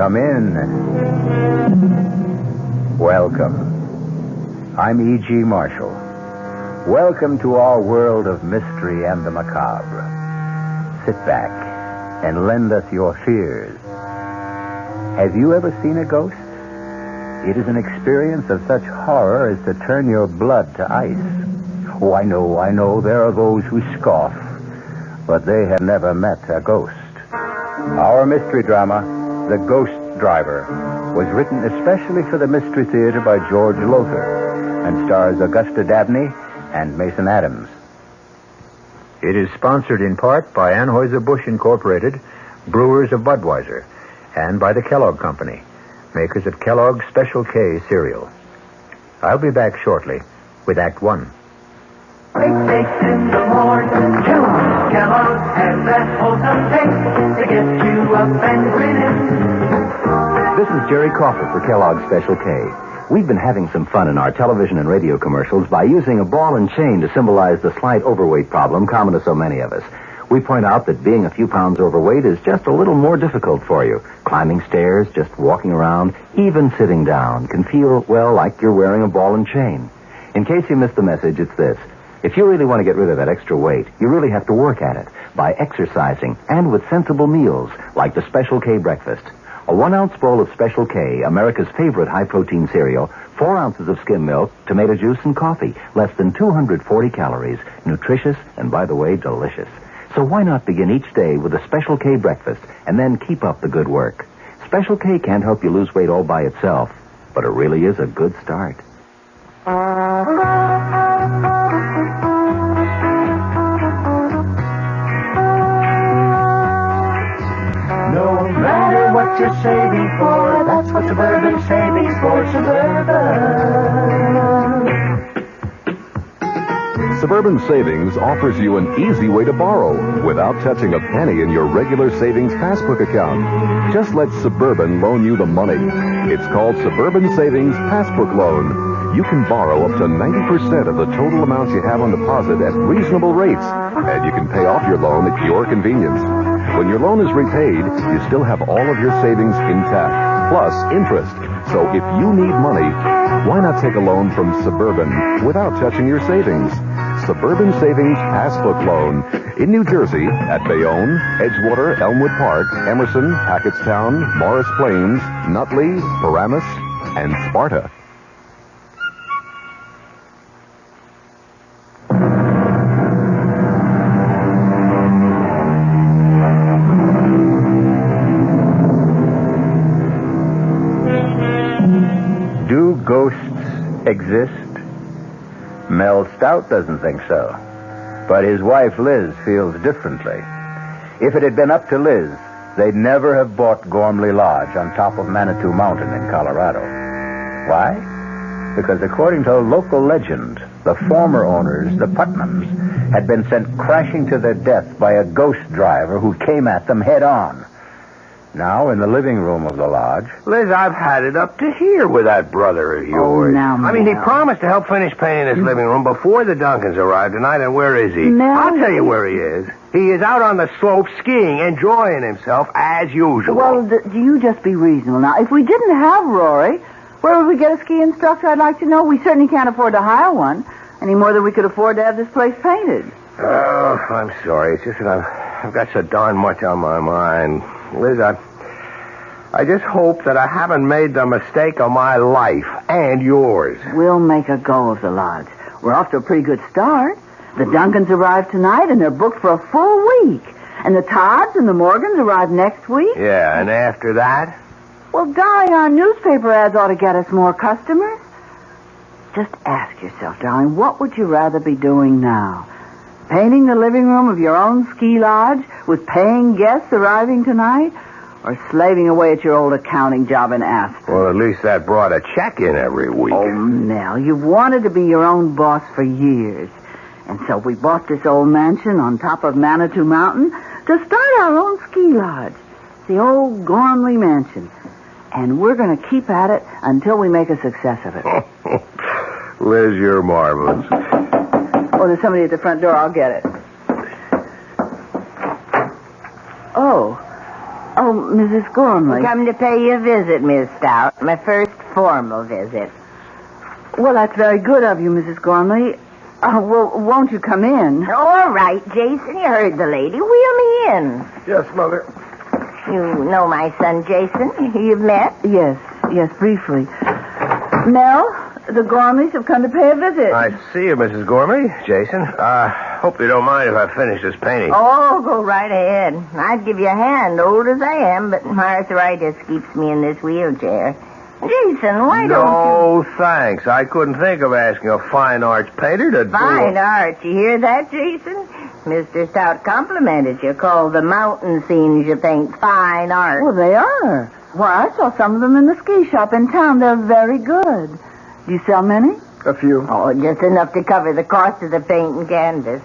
Come in. Welcome. I'm E.G. Marshall. Welcome to our world of mystery and the macabre. Sit back and lend us your fears. Have you ever seen a ghost? It is an experience of such horror as to turn your blood to ice. Oh, I know, there are those who scoff, but they have never met a ghost. Our mystery drama, The Ghost Driver, was written especially for the Mystery Theater by George Lothar and stars Augusta Dabney and Mason Adams. It is sponsored in part by Anheuser-Busch Incorporated, brewers of Budweiser, and by the Kellogg Company, makers of Kellogg's Special K cereal. I'll be back shortly with Act One. 8 in the morning, Kellogg has that wholesome taste to get you up and grinning. This is Jerry Crawford for Kellogg's Special K. We've been having some fun in our television and radio commercials by using a ball and chain to symbolize the slight overweight problem common to so many of us. We point out that being a few pounds overweight is just a little more difficult for you. Climbing stairs, just walking around, even sitting down can feel, well, like you're wearing a ball and chain. In case you missed the message, it's this. If you really want to get rid of that extra weight, you really have to work at it by exercising and with sensible meals like the Special K breakfast. A 1-ounce bowl of Special K, America's favorite high-protein cereal, 4 ounces of skim milk, tomato juice, and coffee. Less than 240 calories. Nutritious and, by the way, delicious. So why not begin each day with a Special K breakfast and then keep up the good work? Special K can't help you lose weight all by itself, but it really is a good start. No matter what you're saving for, that's what Suburban Savings for Suburban. Suburban Savings offers you an easy way to borrow without touching a penny in your regular savings passbook account. Just let Suburban loan you the money. It's called Suburban Savings Passbook Loan. You can borrow up to 90% of the total amount you have on deposit at reasonable rates, and you can pay off your loan at your convenience. When your loan is repaid, you still have all of your savings intact, plus interest. So if you need money, why not take a loan from Suburban without touching your savings? Suburban Savings Passbook Loan in New Jersey at Bayonne, Edgewater, Elmwood Park, Emerson, Hackettstown, Morris Plains, Nutley, Paramus, and Sparta. Do ghosts exist? Mel Stout doesn't think so. But his wife Liz feels differently. If it had been up to Liz, they'd never have bought Gormley Lodge on top of Manitou Mountain in Colorado. Why? Because according to local legend, the former owners, the Putnams, had been sent crashing to their death by a ghost driver who came at them head on. Now, in the living room of the lodge... Liz, I've had it up to here with that brother of yours. Oh, now, I mean, he Mel. promised to help finish painting his living room before the Duncans arrived tonight, and where is he? Mel, I'll tell you where he is. He is out on the slope skiing, enjoying himself as usual. Well, do you just be reasonable. Now, if we didn't have Rory, where would we get a ski instructor, I'd like to know? We certainly can't afford to hire one, any more than we could afford to have this place painted. Oh, I'm sorry. It's just that I've got so darn much on my mind. Liz, I just hope that I haven't made the mistake of my life and yours. We'll make a go of the lodge. We're off to a pretty good start. The Duncans arrive tonight, and they're booked for a full week. And the Todds and the Morgans arrive next week. Yeah, and after that? Well, darling, our newspaper ads ought to get us more customers. Just ask yourself, darling, what would you rather be doing now? Painting the living room of your own ski lodge with paying guests arriving tonight? Or slaving away at your old accounting job in Aspen? Well, at least that brought a check in every week. Oh, Nell, you've wanted to be your own boss for years. And so we bought this old mansion on top of Manitou Mountain to start our own ski lodge. The old Gormley Mansion. And we're going to keep at it until we make a success of it. Liz, you're marvelous. Oh, there's somebody at the front door. I'll get it. Oh. Oh, Mrs. Gormley. Come to pay you a visit, Miss Stout. My first formal visit. Well, that's very good of you, Mrs. Gormley. Well, won't you come in? All right, Jason. You heard the lady. Wheel me in. Yes, Mother. You know my son, Jason. You've met? Yes, briefly. Mel, the Gormleys have come to pay a visit. I see you, Mrs. Gormley. Jason. Hope you don't mind if I finish this painting. Oh, go right ahead. I'd give you a hand, old as I am, but my arthritis keeps me in this wheelchair. Jason, why don't you... No, thanks. I couldn't think of asking a fine arts painter to do... Fine art. You hear that, Jason? Mr. Stout complimented you. Called the mountain scenes you paint fine art. Well, they are. Why, I saw some of them in the ski shop in town. They're very good. Do you sell many? A few. Oh, just enough to cover the cost of the paint and canvas.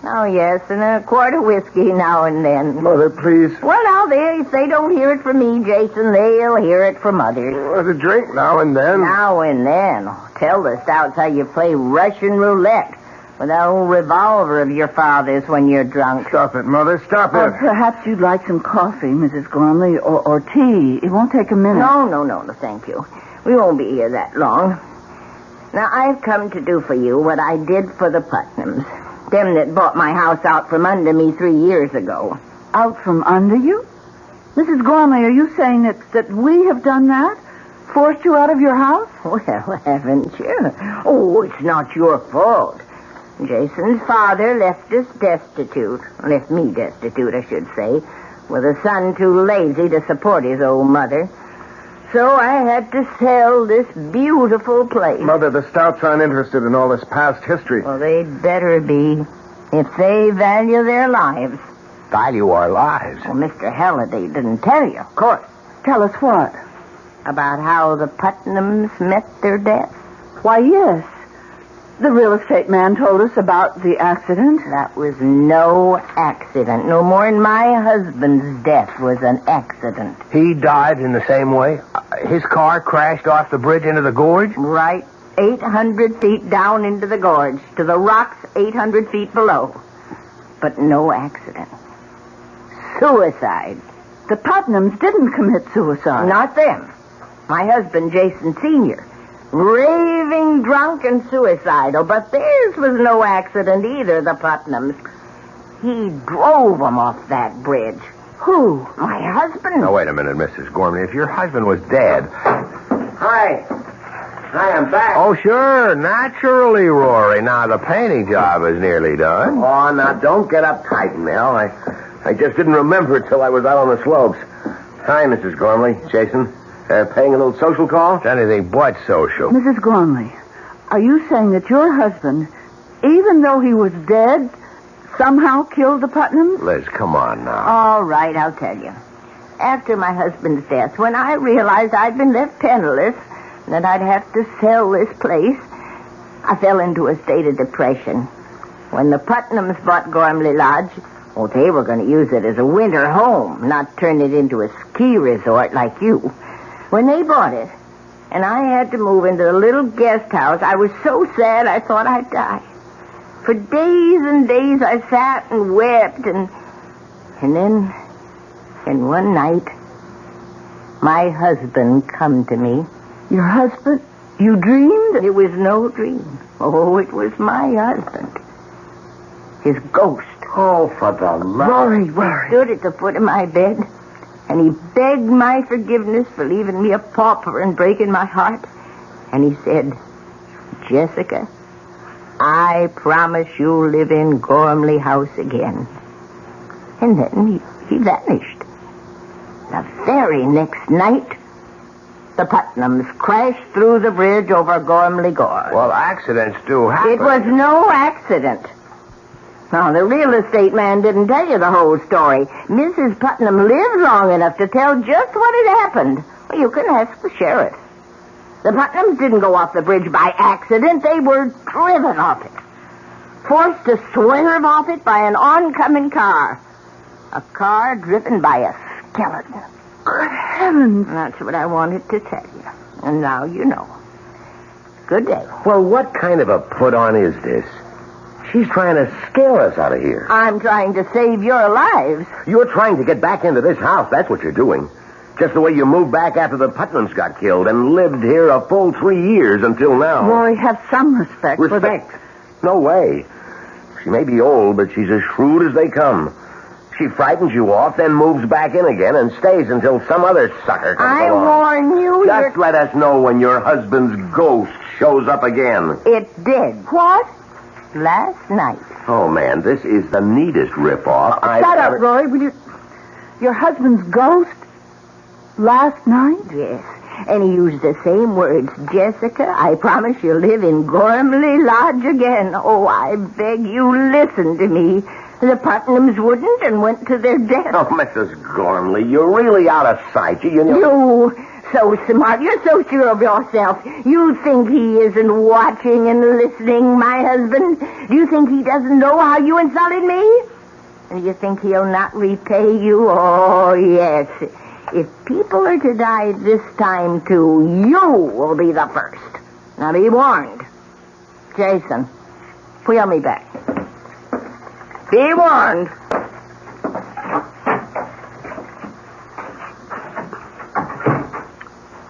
Oh, yes, and a quart of whiskey now and then. Mother, please. Well, now, if they don't hear it from me, Jason, they'll hear it from others. A drink now and then. Now and then. Tell the Stouts how you play Russian roulette with that old revolver of your father's when you're drunk. Stop it, Mother. Stop it. Perhaps you'd like some coffee, Mrs. Gormley, or tea. It won't take a minute. No, thank you. We won't be here that long. Now, I've come to do for you what I did for the Putnams. Them that bought my house out from under me 3 years ago. Out from under you? Mrs. Gormley, are you saying that we have done that? Forced you out of your house? Well, haven't you? Oh, it's not your fault. Jason's father left us destitute. Left me destitute, I should say. With a son too lazy to support his old mother. So I had to sell this beautiful place. Mother, the Stouts aren't interested in all this past history. Well, they'd better be. If they value their lives. Value our lives? Well, Mr. Halliday didn't tell you. Of course. Tell us what? About how the Putnams met their death. Why, yes. The real estate man told us about the accident. That was no accident. No more than my husband's death was an accident. He died in the same way? His car crashed off the bridge into the gorge? Right. 800 feet down into the gorge. To the rocks 800 feet below. But no accident. Suicide. The Putnams didn't commit suicide. Not them. My husband, Jason Sr., raving drunk and suicidal, but theirs was no accident either, the Putnams. He drove them off that bridge. Who? My husband. Now, wait a minute, Mrs. Gormley. If your husband was dead... Hi, I'm back. Oh, sure. Naturally, Rory. Now, the painting job is nearly done. Oh, now, don't get uptight, Mel. I just didn't remember it till I was out on the slopes. Hi, Mrs. Gormley. Jason. Paying a little social call? It's anything but social. Mrs. Gormley, are you saying that your husband, even though he was dead, somehow killed the Putnams? Liz, come on now. All right, I'll tell you. After my husband's death, when I realized I'd been left penniless, and that I'd have to sell this place, I fell into a state of depression. When the Putnams bought Gormley Lodge, well, they were going to use it as a winter home, not turn it into a ski resort like you. When they bought it, and I had to move into the little guest house, I was so sad I thought I'd die. For days and days I sat and wept, and then one night, my husband come to me. Your husband? You dreamed? It was no dream. Oh, it was my husband. His ghost. Oh, for the love. Rory. He stood at the foot of my bed, and he begged my forgiveness for leaving me a pauper and breaking my heart. And he said, Jessica, I promise you'll live in Gormley House again. And then he vanished. The very next night, the Putnams crashed through the bridge over Gormley Gorge. Well, accidents do happen. It was no accident. Now, the real estate man didn't tell you the whole story. Mrs. Putnam lived long enough to tell just what had happened. Well, you can ask the sheriff. The Putnams didn't go off the bridge by accident. They were driven off it. Forced to swerve off it by an oncoming car. A car driven by a skeleton. Good heavens. That's what I wanted to tell you. And now you know. Good day. Well, what kind of a put-on is this? She's trying to scare us out of here. I'm trying to save your lives. You're trying to get back into this house. That's what you're doing. Just the way you moved back after the Putnams got killed and lived here a full 3 years until now. Roy, have some respect. Respect? No way. She may be old, but she's as shrewd as they come. She frightens you off, then moves back in again and stays until some other sucker comes I along. warn you. Just let us know when your husband's ghost shows up again. It did. What? Last night. Oh, man, this is the neatest ripoff Shut up, Roy. Will you... Your husband's ghost? Last night? Yes. And he used the same words. Jessica, I promise you'll live in Gormley Lodge again. Oh, I beg you, listen to me. The Putnams wouldn't and went to their death. Oh, Mrs. Gormley, you're really out of sight. You know... You, so smart. You're so sure of yourself. You think he isn't watching and listening, my husband? Do you think he doesn't know how you insulted me? And you think he'll not repay you? Oh, yes. If people are to die this time, too, you will be the first. Now, be warned. Jason, wheel me back. Be warned.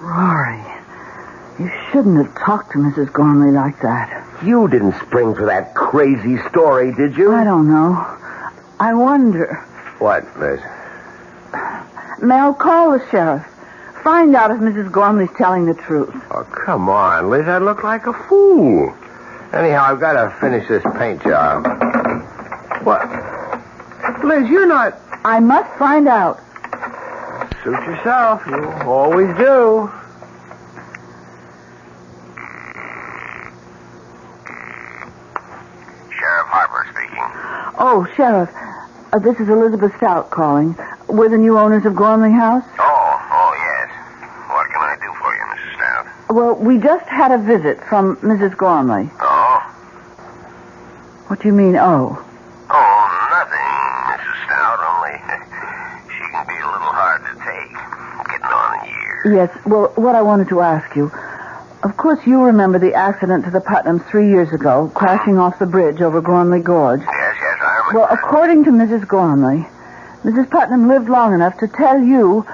Rory, you shouldn't have talked to Mrs. Gormley like that. You didn't spring for that crazy story, did you? I don't know. I wonder. What, Liz? Mel, call the sheriff. Find out if Mrs. Gormley's telling the truth. Oh, come on, Liz. I look like a fool. Anyhow, I've got to finish this paint job. What? Liz, you're not... I must find out. Suit yourself. You always do. Sheriff Harper speaking. Oh, Sheriff, this is Elizabeth Stout calling. We're the new owners of Gormley House. Oh, yes. What can I do for you, Mrs. Stout? Well, we just had a visit from Mrs. Gormley. Oh? What do you mean, oh? Oh, nothing, Mrs. Stout, only she can be a little hard to take, getting on in years. Yes, well, what I wanted to ask you... Of course, you remember the accident to the Putnams 3 years ago, crashing off the bridge over Gormley Gorge. Yes, I remember. Well, according to Mrs. Gormley, Mrs. Putnam lived long enough to tell you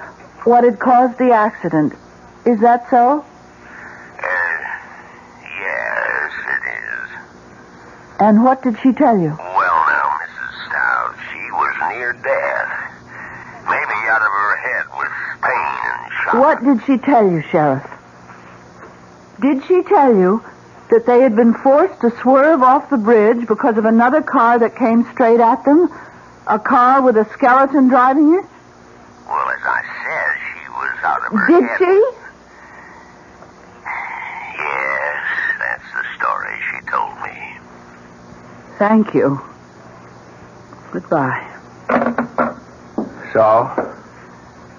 what had caused the accident. Is that so? Yes, it is. And what did she tell you? Well, now, Mrs. Stout, she was near death. Maybe out of her head with pain and shock. What did she tell you, Sheriff? Did she tell you that they had been forced to swerve off the bridge because of another car that came straight at them? A car with a skeleton driving it? Well, as I said, she was out of her Did head. she? Yes, that's the story she told me. Thank you. Goodbye. So?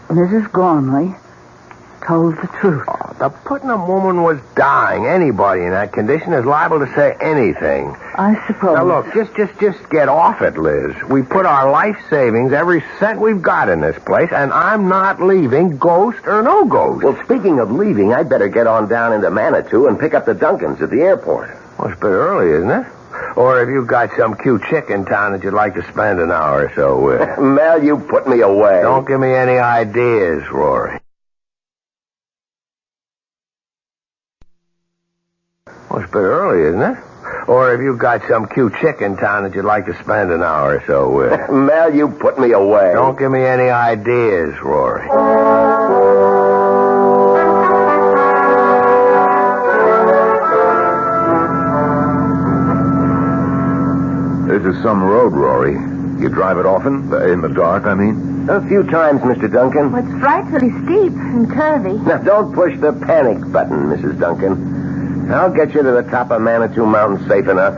Mrs. Gormley told the truth. Oh, the Putnam woman was dying. Anybody in that condition is liable to say anything. I suppose. Now, look, just get off it, Liz. We put our life savings, every cent we've got in this place, and I'm not leaving, ghost or no ghost. Well, speaking of leaving, I'd better get on down into Manitou and pick up the Duncans at the airport. Well, it's a bit early, isn't it? Or have you got some cute chick in town that you'd like to spend an hour or so with? Mel, you put me away. Don't give me any ideas, Rory. Well, it's a bit early, isn't it? Or have you got some cute chick in town that you'd like to spend an hour or so with? Mel, you put me away. Don't give me any ideas, Rory. This is some road, Rory. You drive it often? In the dark, I mean? A few times, Mr. Duncan. Well, it's frightfully steep and curvy. Now, don't push the panic button, Mrs. Duncan. I'll get you to the top of Manitou Mountain safe enough.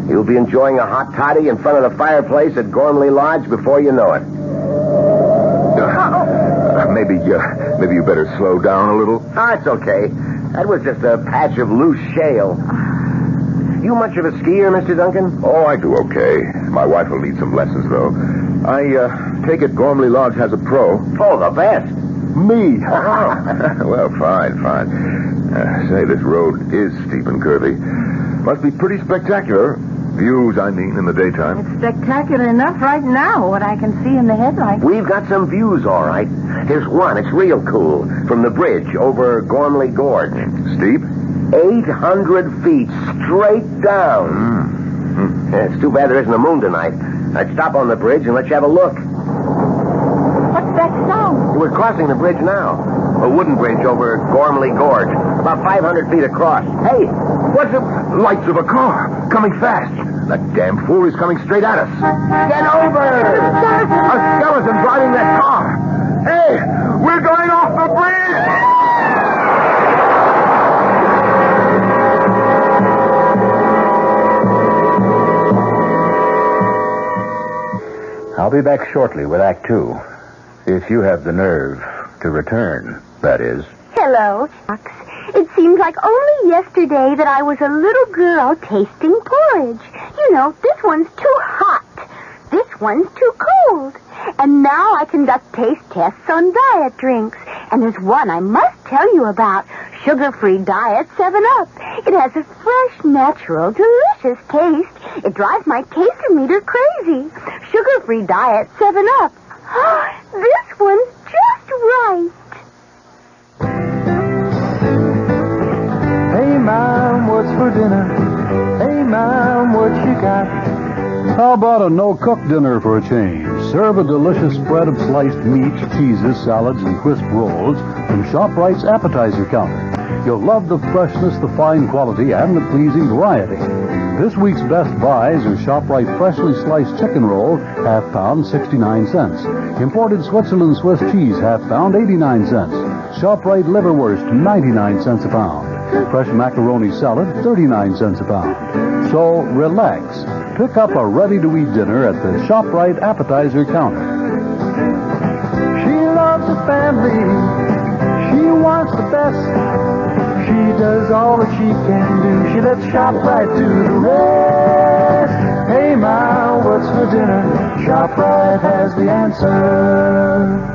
You'll be enjoying a hot toddy in front of the fireplace at Gormley Lodge before you know it. Maybe you better slow down a little. Ah, it's okay. That was just a patch of loose shale. You much of a skier, Mr. Duncan? Oh, I do okay. My wife will need some lessons, though. I take it Gormley Lodge has a pro. Oh, the best. Me? Well, fine. Say, this road is steep and curvy. Must be pretty spectacular. Views, I mean, in the daytime. It's spectacular enough right now, what I can see in the headlights. We've got some views, all right. Here's one. It's real cool. From the bridge over Gormley Gorge. Steep? 800 feet straight down. Yeah, it's too bad there isn't a moon tonight. I'd stop on the bridge and let you have a look. What's that sound? We're crossing the bridge now. A wooden bridge over Gormley Gorge. About 500 feet across. Hey, what's it? Lights of a car. Coming fast. That damn fool is coming straight at us. Get over! A skeleton driving that car. Hey, we're going off the bridge! I'll be back shortly with Act Two. If you have the nerve to return, that is. Hello, Fox. It seems like only yesterday that I was a little girl tasting porridge. You know, this one's too hot. This one's too cold. And now I conduct taste tests on diet drinks. And there's one I must tell you about. Sugar-free diet 7-Up. It has a fresh, natural, delicious taste. It drives my taster meter crazy. Sugar-free diet 7-Up. This one's just right. Hey, Mom, what's for dinner? Hey, Mom, what you got? How about a no-cook dinner for a change? Serve a delicious spread of sliced meats, cheeses, salads, and crisp rolls from ShopRite's appetizer counter. You'll love the freshness, the fine quality, and the pleasing variety. This week's best buys are ShopRite freshly sliced chicken roll, half pound, 69 cents. Imported Switzerland Swiss cheese, half pound, 89 cents. ShopRite liverwurst, 99 cents a pound. Fresh macaroni salad, 39 cents a pound. So relax. Pick up a ready-to-eat dinner at the ShopRite appetizer counter. She loves her family. She wants the best. She does all that she can do. She lets ShopRite do the rest. Hey, Ma, what's for dinner? ShopRite has the answer.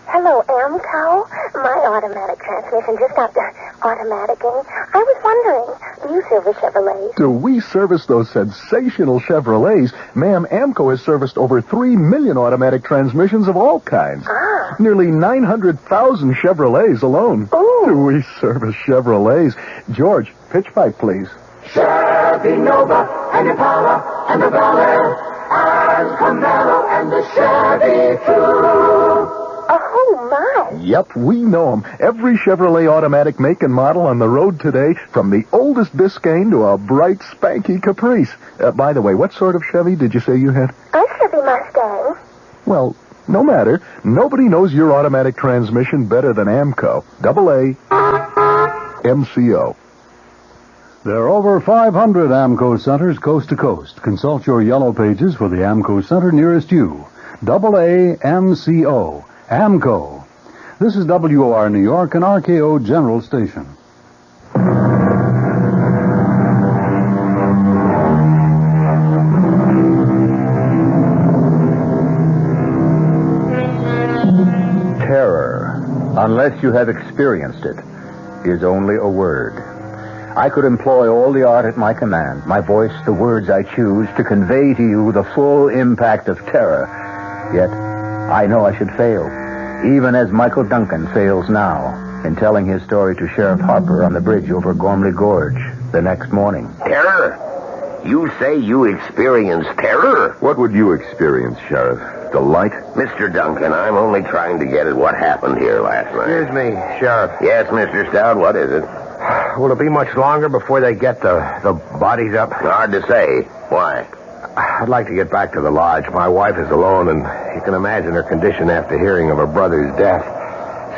Hello, Amco. My automatic transmission just got automaticing. I was wondering, do you service Chevrolets? Do we service those sensational Chevrolets? Ma'am, Amco has serviced over 3 million automatic transmissions of all kinds. Ah. Nearly 900,000 Chevrolets alone. Ooh. Do we service Chevrolets? George, pitch pipe, please. Chevy Nova and Impala and the Bel Air and Camaro and the Chevy too. Oh, my. Yep, we know them. Every Chevrolet automatic make and model on the road today, from the oldest Biscayne to a bright, spanky Caprice. By the way, what sort of Chevy did you say you had? A Chevy Mustang. Well, no matter. Nobody knows your automatic transmission better than Amco. AA MCO. There are over 500 Amco centers coast to coast. Consult your yellow pages for the Amco center nearest you. AA MCO. Amco. This is WOR New York and RKO General Station. Terror, unless you have experienced it, is only a word. I could employ all the art at my command, my voice, the words I choose, to convey to you the full impact of terror. Yet, I know I should fail, even as Michael Duncan fails now in telling his story to Sheriff Harper on the bridge over Gormley Gorge the next morning. Terror? You say you experienced terror? What would you experience, Sheriff? Delight? Mr. Duncan, I'm only trying to get at what happened here last night. Excuse me, Sheriff. Yes, Mr. Stout, what is it? Will it be much longer before they get the bodies up? Hard to say. Why? I'd like to get back to the lodge. My wife is alone, and you can imagine her condition after hearing of her brother's death.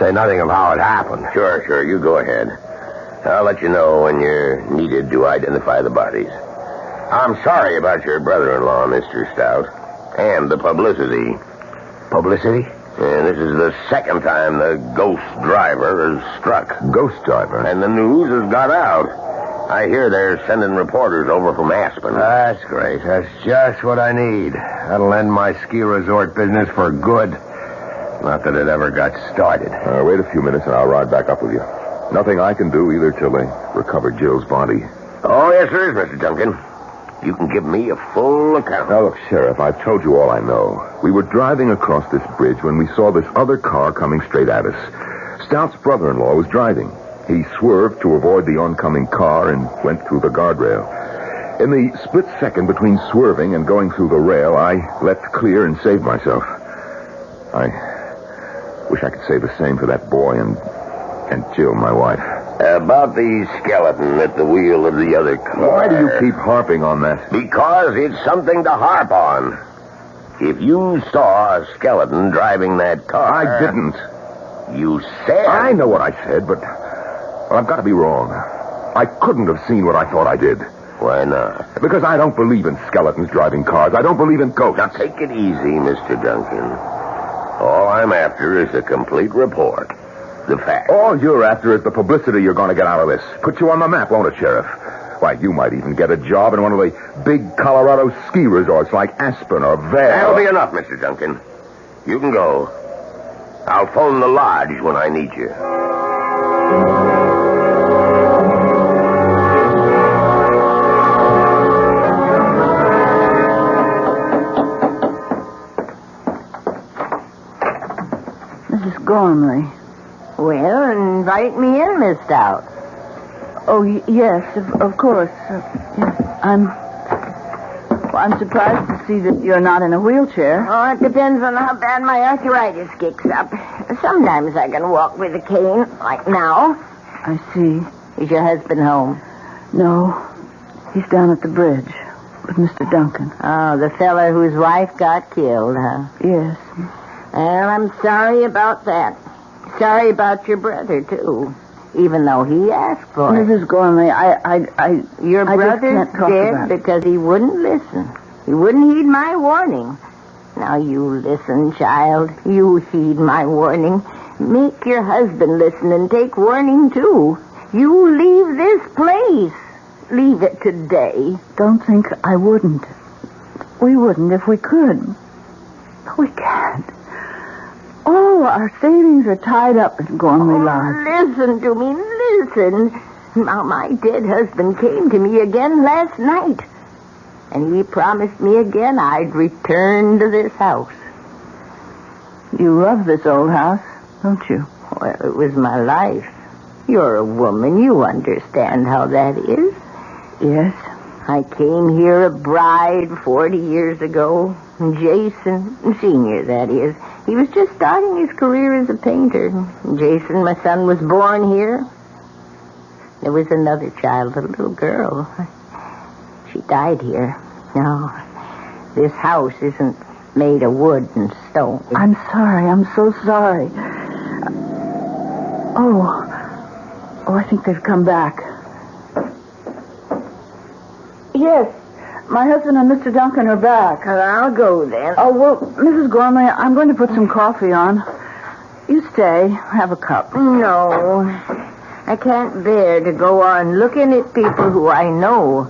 Say nothing of how it happened. Sure, you go ahead. I'll let you know when you're needed to identify the bodies. I'm sorry about your brother-in-law, Mr. Stout, and the publicity. Publicity? And this is the second time the ghost driver has struck. Ghost driver? And the news has got out. I hear they're sending reporters over from Aspen. That's great. That's just what I need. That'll end my ski resort business for good. Not that it ever got started. Wait a few minutes and I'll ride back up with you. Nothing I can do either till they recover Jill's body. Oh, yes, there is, Mr. Duncan. You can give me a full account. Now, look, Sheriff, I've told you all I know. We were driving across this bridge when we saw this other car coming straight at us. Stout's brother-in-law was driving. He swerved to avoid the oncoming car and went through the guardrail. In the split second between swerving and going through the rail, I leapt clear and saved myself. I wish I could say the same for that boy and Jill, my wife. About the skeleton at the wheel of the other car. Why do you keep harping on that? Because it's something to harp on. If you saw a skeleton driving that car... I didn't. You said... I know what I said, but I've got to be wrong. I couldn't have seen what I thought I did. Why not? Because I don't believe in skeletons driving cars. I don't believe in ghosts. Now, take it easy, Mr. Duncan. All I'm after is a complete report. The facts. All you're after is the publicity you're going to get out of this. Put you on the map, won't it, Sheriff? Why, you might even get a job in one of the big Colorado ski resorts like Aspen or Vail. That'll be enough, Mr. Duncan. You can go. I'll phone the lodge when I need you. Mrs. Gormley. Well, invite me in, Miss Stout. Oh, yes, of course. Yes, I'm surprised to see that you're not in a wheelchair. Oh, it depends on how bad my arthritis kicks up. Sometimes I can walk with a cane, like now. I see. Is your husband home? No, he's down at the bridge with Mr. Duncan. Oh, the fella whose wife got killed, huh? Yes. Well, I'm sorry about that. Sorry about your brother, too. Even though he asked for it. Mrs. Gormley, Your brother's dead because he wouldn't listen. He wouldn't heed my warning. Now you listen, child. You heed my warning. Make your husband listen and take warning, too. You leave this place. Leave it today. Don't think I wouldn't. We wouldn't if we could. But we can't. Oh, our savings are tied up in Gormley Lodge. Listen to me, listen. Now, my dead husband came to me again last night. And he promised me again I'd return to this house. You love this old house, don't you? Well, it was my life. You're a woman. You understand how that is. Yes. I came here a bride 40 years ago. Jason, Senior, that is. He was just starting his career as a painter. Jason, my son, was born here. There was another child, a little girl. She died here. No, this house isn't made of wood and stone. I'm sorry. I'm so sorry. Oh, I think they've come back. Yes, my husband and Mr. Duncan are back. Well, I'll go then. Oh, well, Mrs. Gormley, I'm going to put some coffee on. You stay. Have a cup. No, I can't bear to go on looking at people who I know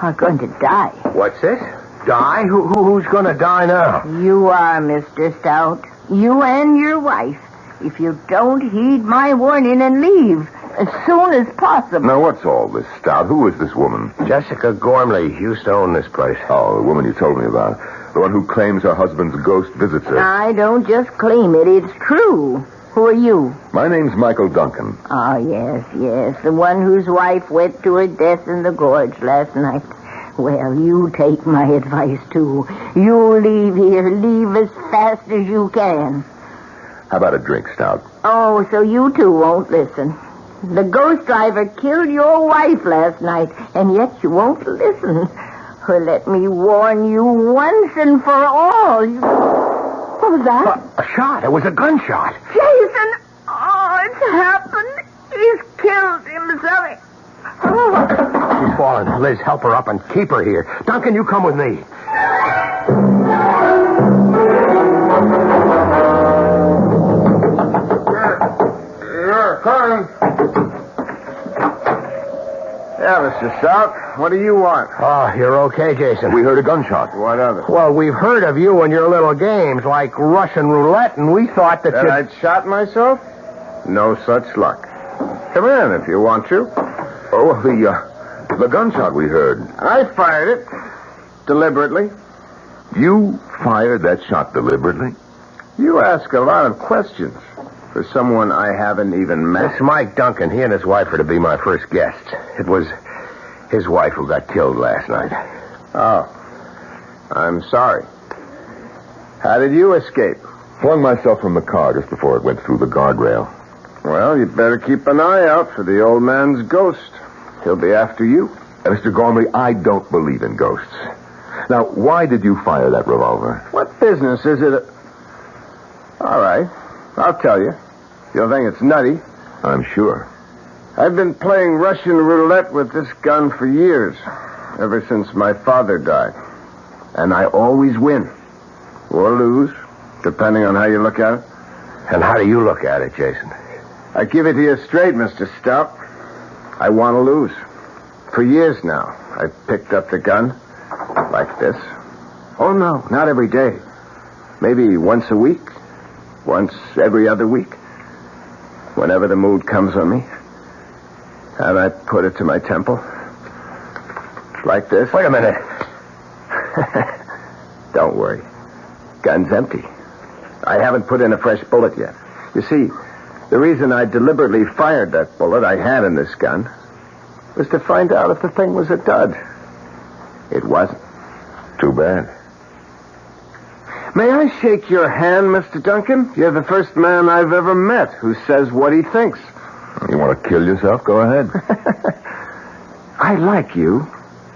are going to die. What's this? Die? Who's going to die now? You are, Mr. Stout. You and your wife. If you don't heed my warning and leave as soon as possible. Now, what's all this, Stout? Who is this woman? Jessica Gormley used to own this place. Oh, the woman you told me about. The one who claims her husband's ghost visits her. I don't just claim it. It's true. Who are you? My name's Michael Duncan. Oh, yes. The one whose wife went to her death in the gorge last night. Well, you take my advice, too. You leave here. Leave as fast as you can. How about a drink, Stout? Oh, so you two won't listen. The ghost driver killed your wife last night, and yet you won't listen. Well, let me warn you once and for all. What was that? A shot. It was a gunshot. Jason! Oh, it's happened. He's killed himself. Oh. She's fallen. Liz, help her up and keep her here. Duncan, you come with me. Coming. Yeah, Mr. Stout, what do you want? Oh, you're okay, Jason. We heard a gunshot. What of it? Well, we've heard of you and your little games like Russian roulette, and we thought that you... I'd shot myself? No such luck. Come in if you want to. Oh, The gunshot we heard. I fired it. Deliberately. You fired that shot deliberately? You ask a lot of questions for someone I haven't even met. It's Mike Duncan. He and his wife are to be my first guests. It was his wife who got killed last night. Oh. I'm sorry. How did you escape? Flung myself from the car just before it went through the guardrail. Well, you'd better keep an eye out for the old man's ghost. He'll be after you. Mr. Gormley, I don't believe in ghosts. Now, why did you fire that revolver? What business is it? All right. I'll tell you. You'll think it's nutty. I'm sure. I've been playing Russian roulette with this gun for years. Ever since my father died. And I always win. Or lose, depending on how you look at it. And how do you look at it, Jason? I give it to you straight, Mr. Stout. I want to lose. For years now, I've picked up the gun like this. Oh, no, not every day. Maybe once a week. Once every other week. Whenever the mood comes on me. And I put it to my temple. Like this. Wait a minute. Don't worry. Gun's empty. I haven't put in a fresh bullet yet. You see, the reason I deliberately fired that bullet I had in this gun was to find out if the thing was a dud. It wasn't. Too bad. May I shake your hand, Mr. Duncan? You're the first man I've ever met who says what he thinks. You want to kill yourself? Go ahead. I like you.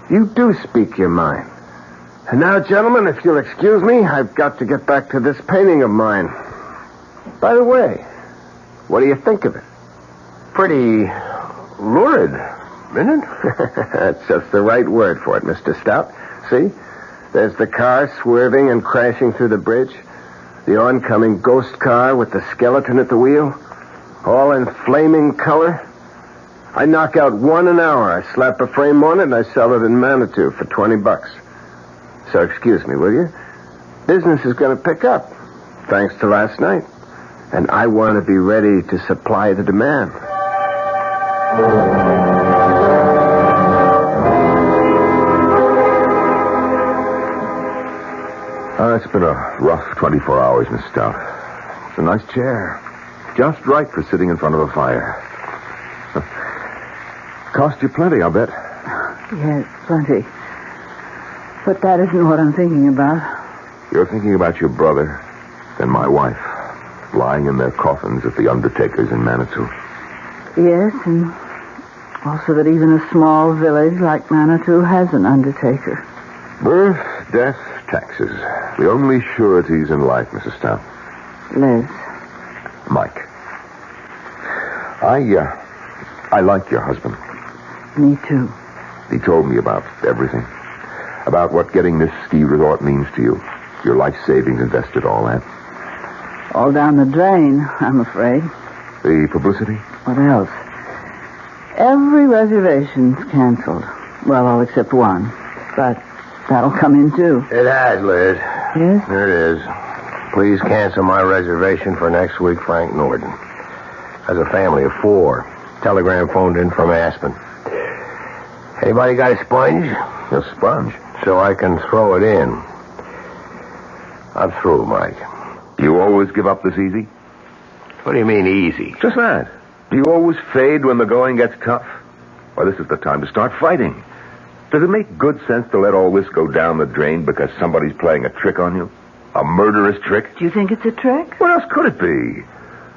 You do speak your mind. And now, gentlemen, if you'll excuse me, I've got to get back to this painting of mine. By the way, what do you think of it? Pretty lurid, isn't it? That's just the right word for it, Mr. Stout. See? There's the car swerving and crashing through the bridge. The oncoming ghost car with the skeleton at the wheel. All in flaming color. I knock out one an hour. I slap a frame on it and I sell it in Manitou for $20. So excuse me, will you? Business is going to pick up, thanks to last night. And I want to be ready to supply the demand. It's been a rough 24 hours, Miss Stout. It's a nice chair. Just right for sitting in front of a fire. Cost you plenty, I'll bet. Yes, plenty. But that isn't what I'm thinking about. You're thinking about your brother and my wife lying in their coffins at the undertaker's in Manitou. Yes, and also that even a small village like Manitou has an undertaker. Birth, death, taxes. The only sureties in life, Mrs. Stout. Liz. Mike. I like your husband. Me too. He told me about everything. About what getting this ski resort means to you. Your life savings invested, all that. All down the drain, I'm afraid. The publicity? What else? Every reservation's canceled. Well, all except one. But that'll come in, too. It has, Liz. Yes? There it is. Please cancel my reservation for next week, Frank Norton. As a family of 4. Telegram phoned in from Aspen. Anybody got a sponge? A sponge? So I can throw it in. I'm through, Mike. You always give up this easy? What do you mean, easy? Just that. Do you always fade when the going gets tough? Well, this is the time to start fighting. Does it make good sense to let all this go down the drain because somebody's playing a trick on you? A murderous trick? Do you think it's a trick? What else could it be?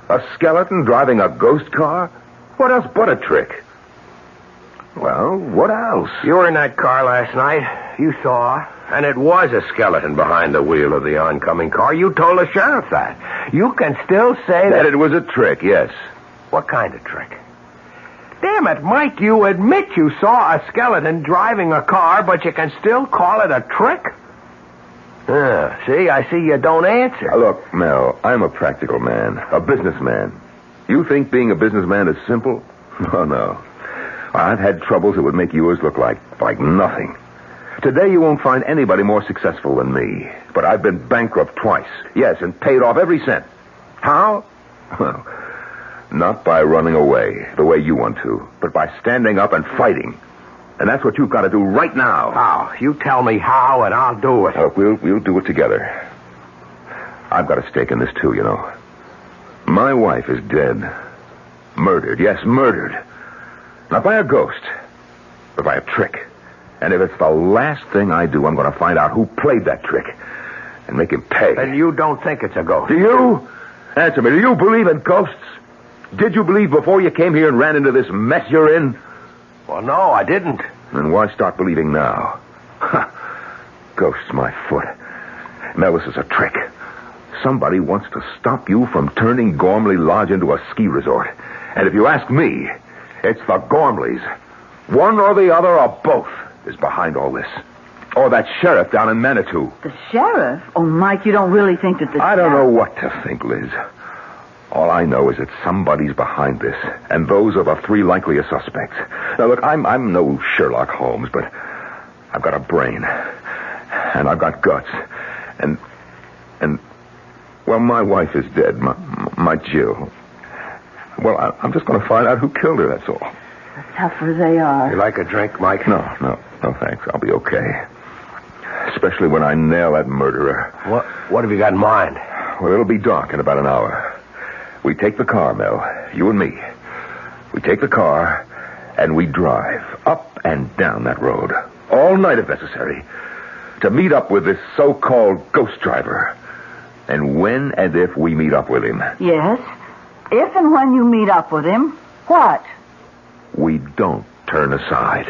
A skeleton driving a ghost car? What else but a trick? Well, what else? You were in that car last night. You saw. And it was a skeleton behind the wheel of the oncoming car. You told the sheriff that. You can still say that it was a trick, yes. What kind of trick? Damn it, Mike, you admit you saw a skeleton driving a car, but you can still call it a trick? See, I see you don't answer. Look, Mel, I'm a practical man, a businessman. You think being a businessman is simple? Oh, no. I've had troubles that would make yours look like nothing. Today you won't find anybody more successful than me. But I've been bankrupt twice. Yes, and paid off every cent. How? Well, not by running away, the way you want to, but by standing up and fighting. And that's what you've got to do right now. How? You tell me how, and I'll do it. Look, we'll do it together. I've got a stake in this, too, you know. My wife is dead. Murdered. Yes, murdered. Not by a ghost, but by a trick. And if it's the last thing I do, I'm going to find out who played that trick and make him pay. And you don't think it's a ghost? Do you? Answer me. Do you believe in ghosts? Did you believe before you came here and ran into this mess you're in? Well, no, I didn't. Then why start believing now? Ghosts, my foot. Now, this is a trick. Somebody wants to stop you from turning Gormley Lodge into a ski resort. And if you ask me, it's the Gormleys. One or the other or both is behind all this. Or that sheriff down in Manitou. The sheriff? Oh, Mike, you don't really think that the I don't know what to think, Liz. All I know is that somebody's behind this, and those are the three likeliest suspects. Now, look, I'm no Sherlock Holmes, but I've got a brain, and I've got guts, and well, my wife is dead, my Jill. Well, I'm just going to find out who killed her, that's all. The tougher they are. You like a drink, Mike? No, thanks. I'll be okay. Especially when I nail that murderer. What have you got in mind? Well, it'll be dark in about an hour. We take the car, Mel, you and me. We take the car, and we drive up and down that road, all night if necessary, to meet up with this so-called ghost driver. And when and if we meet up with him... Yes? If and when you meet up with him, what? We don't turn aside.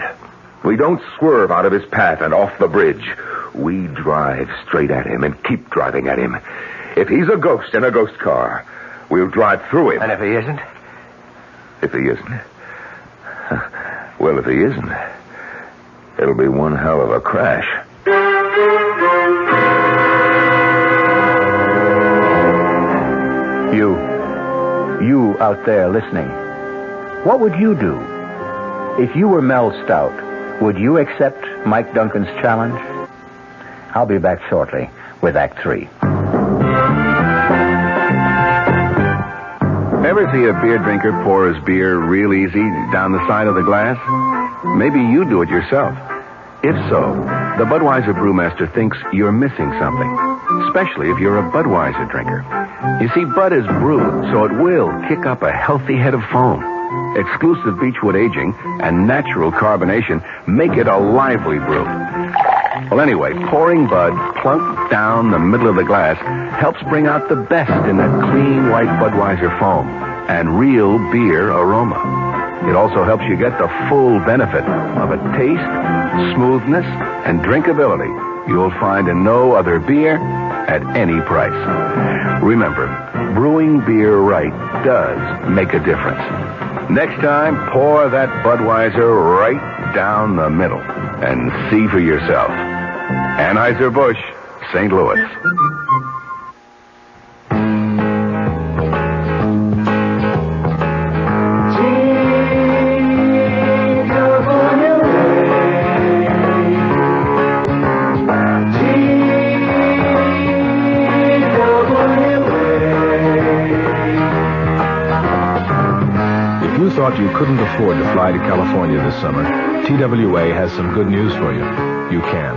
We don't swerve out of his path and off the bridge. We drive straight at him and keep driving at him. If he's a ghost in a ghost car, we'll drive through him. And if he isn't? If he isn't? Well, if he isn't, it'll be one hell of a crash. You out there listening, what would you do? If you were Mel Stout, would you accept Mike Duncan's challenge? I'll be back shortly with Act 3. Ever see a beer drinker pour his beer real easy down the side of the glass? Maybe you do it yourself. If so, the Budweiser Brewmaster thinks you're missing something, especially if you're a Budweiser drinker. You see, Bud is brewed, so it will kick up a healthy head of foam. Exclusive beechwood aging and natural carbonation make it a lively brew. Well, anyway, pouring Bud plunk down the middle of the glass helps bring out the best in that clean white Budweiser foam and real beer aroma. It also helps you get the full benefit of a taste, smoothness, and drinkability you'll find in no other beer at any price. Remember, brewing beer right does make a difference. Next time, pour that Budweiser right down the middle and see for yourself. Anheuser-Busch, St. Louis. Thought you couldn't afford to fly to California this summer, TWA has some good news for you. You can.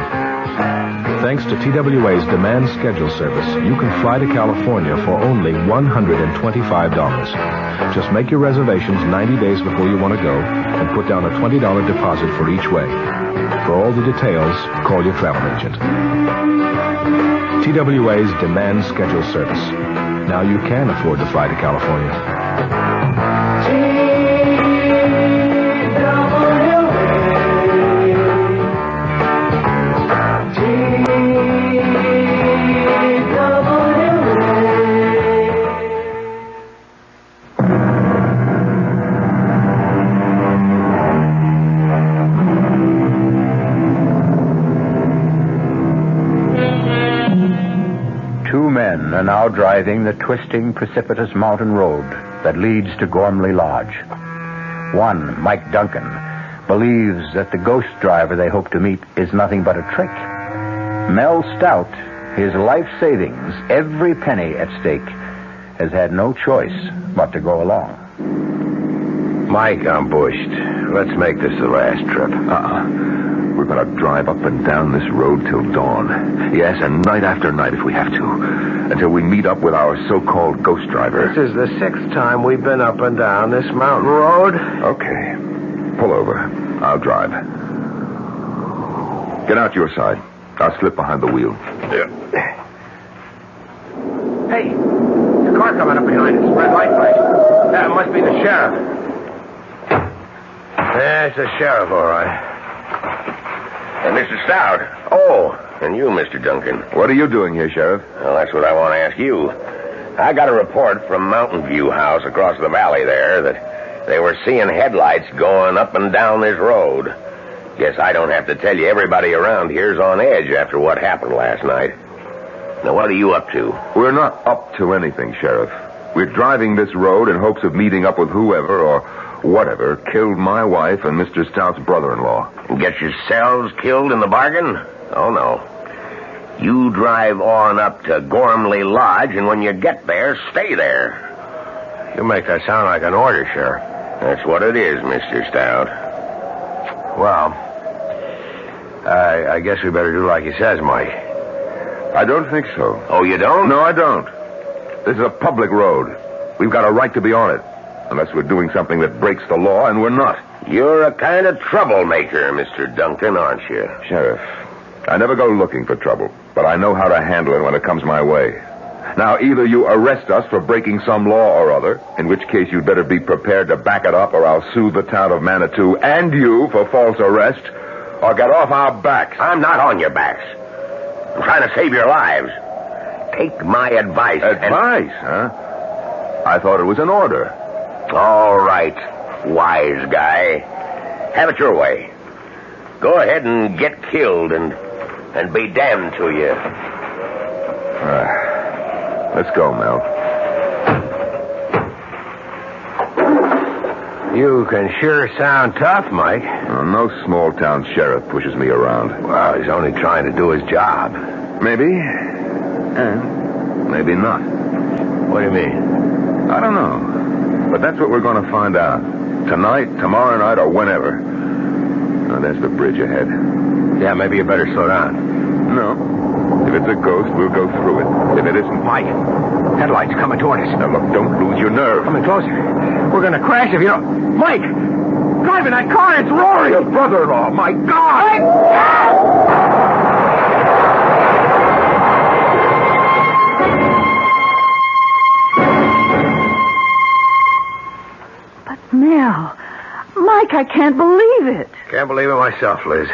Thanks to TWA's demand schedule service, you can fly to California for only $125. Just make your reservations 90 days before you want to go and put down a $20 deposit for each way. For all the details, call your travel agent. TWA's demand schedule service. Now you can afford to fly to California. Are now driving the twisting, precipitous mountain road that leads to Gormley Lodge. One, Mike Duncan, believes that the ghost driver they hope to meet is nothing but a trick. Mel Stout, his life savings, every penny at stake, has had no choice but to go along. Mike, I'm bushed. Let's make this the last trip. We're going to drive up and down this road till dawn. Yes, and night after night if we have to. Until we meet up with our so-called ghost driver. This is the 6th time we've been up and down this mountain road. Okay. Pull over. I'll drive. Get out your side. I'll slip behind the wheel. Yeah. Hey, there's a car coming up behind us. Red light flash. That must be the sheriff. Yeah, it's the sheriff, all right. Mr. Stout. Oh, and you, Mr. Duncan. What are you doing here, Sheriff? Well, that's what I want to ask you. I got a report from Mountain View House across the valley there that they were seeing headlights going up and down this road. Guess I don't have to tell you everybody around here's on edge after what happened last night. Now, what are you up to? We're not up to anything, Sheriff. We're driving this road in hopes of meeting up with whoever or whatever killed my wife and Mr. Stout's brother-in-law. Get yourselves killed in the bargain? Oh, no. You drive on up to Gormley Lodge, and when you get there, stay there. You make that sound like an order, Sheriff. That's what it is, Mr. Stout. Well, I guess we better do like he says, Mike. I don't think so. Oh, you don't? No, I don't. This is a public road. We've got a right to be on it. Unless we're doing something that breaks the law, and we're not. You're a kind of troublemaker, Mr. Duncan, aren't you? Sheriff, I never go looking for trouble, but I know how to handle it when it comes my way. Now, either you arrest us for breaking some law or other, in which case you'd better be prepared to back it up, or I'll sue the town of Manitou and you for false arrest, or get off our backs. I'm not on your backs. I'm trying to save your lives. Take my advice. Advice, huh? I thought it was an order. All right, wise guy. Have it your way. Go ahead and get killed and be damned to you. Let's go, Mel. You can sure sound tough, Mike. No small-town sheriff pushes me around. Well, he's only trying to do his job. Maybe. And maybe not. What do you mean? I don't know. But that's what we're going to find out. Tonight, tomorrow night, or whenever. Now, there's the bridge ahead. Yeah, maybe you better slow down. No. If it's a ghost, we'll go through it. If it isn't... Mike, headlights coming toward us. Now, look, don't lose your nerve. Coming closer. We're going to crash if you don't... Mike! Driving that car, it's Rory! Your brother-in-law, my God! Mel, Mike, I can't believe it. Can't believe it myself, Liz.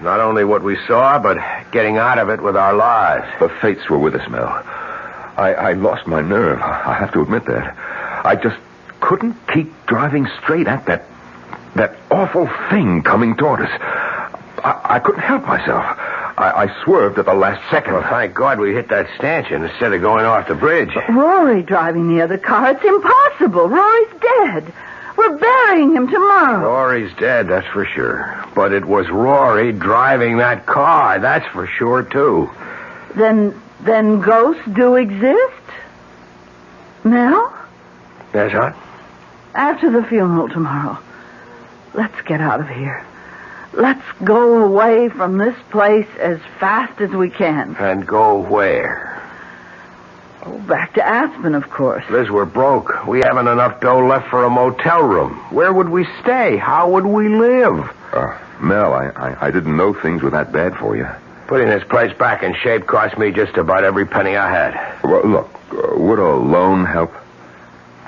Not only what we saw, but getting out of it with our lives. The fates were with us, Mel. I lost my nerve. I have to admit that. I just couldn't keep driving straight at that awful thing coming toward us. I couldn't help myself. I swerved at the last second. Well, thank God we hit that stanchion instead of going off the bridge. But Rory driving the other car, it's impossible. Rory's dead. We're burying him tomorrow. Rory's dead, that's for sure. But it was Rory driving that car, that's for sure, too. Then ghosts do exist? Mel? Yes, hon? After the funeral tomorrow, let's get out of here. Let's go away from this place as fast as we can. And go where? Oh, back to Aspen, of course. Liz, we're broke. We haven't enough dough left for a motel room. Where would we stay? How would we live? Mel, I didn't know things were that bad for you. Putting this place back in shape cost me just about every penny I had. Well, look, would a loan help?